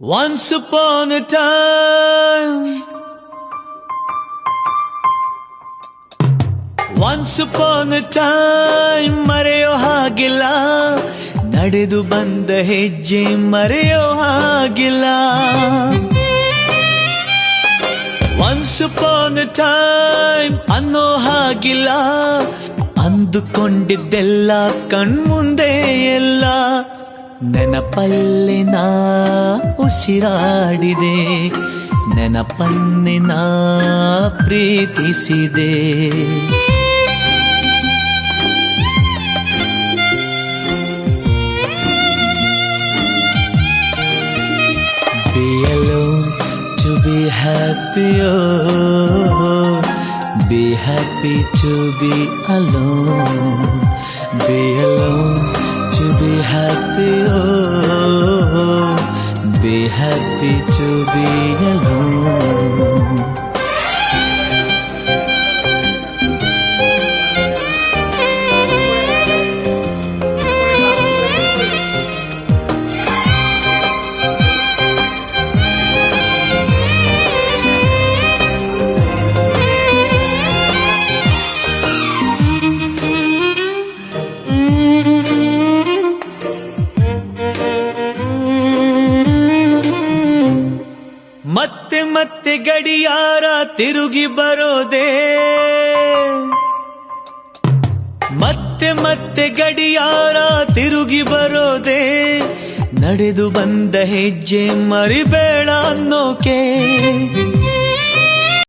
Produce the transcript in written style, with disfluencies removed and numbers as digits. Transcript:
Once upon a time, once upon a time ಮರೆಯೋ ಹಾಗಿಲ್ಲ, ನಡೆದು ಬಂದ ಹೆಜ್ಜೆ ಮರೆಯೋ ಹಾಗಿಲ್ಲ. Once upon a time ಅನ್ನೋ ಹಾಗಿಲ್ಲ, ಅಂದುಕೊಂಡಿದ್ದೆಲ್ಲ ಕಣ್ಮುಂದೆ ಎಲ್ಲ ನೆನಪಲ್ಲಿ ನಾ ಉಸಿರಾಡಿದೆ, ನೆನಪನ್ನೇ ನಾ ಪ್ರೀತಿಸಿದೆ. Be alone to be happy, oh, be happy to be alone. Be alone to be happy, oh, be happy to be alone. ಮತ್ತೆ ಮತ್ತೆ ಗಡಿಯಾರ ತಿರುಗಿ ಬರೋದೇ, ಮತ್ತೆ ಮತ್ತೆ ಗಡಿಯಾರ ತಿರುಗಿ ಬರೋದೇ, ನಡೆದು ಬಂದ ಹೆಜ್ಜೆ ಮರಿಬೇಡ ಅನ್ನೋಕೆ.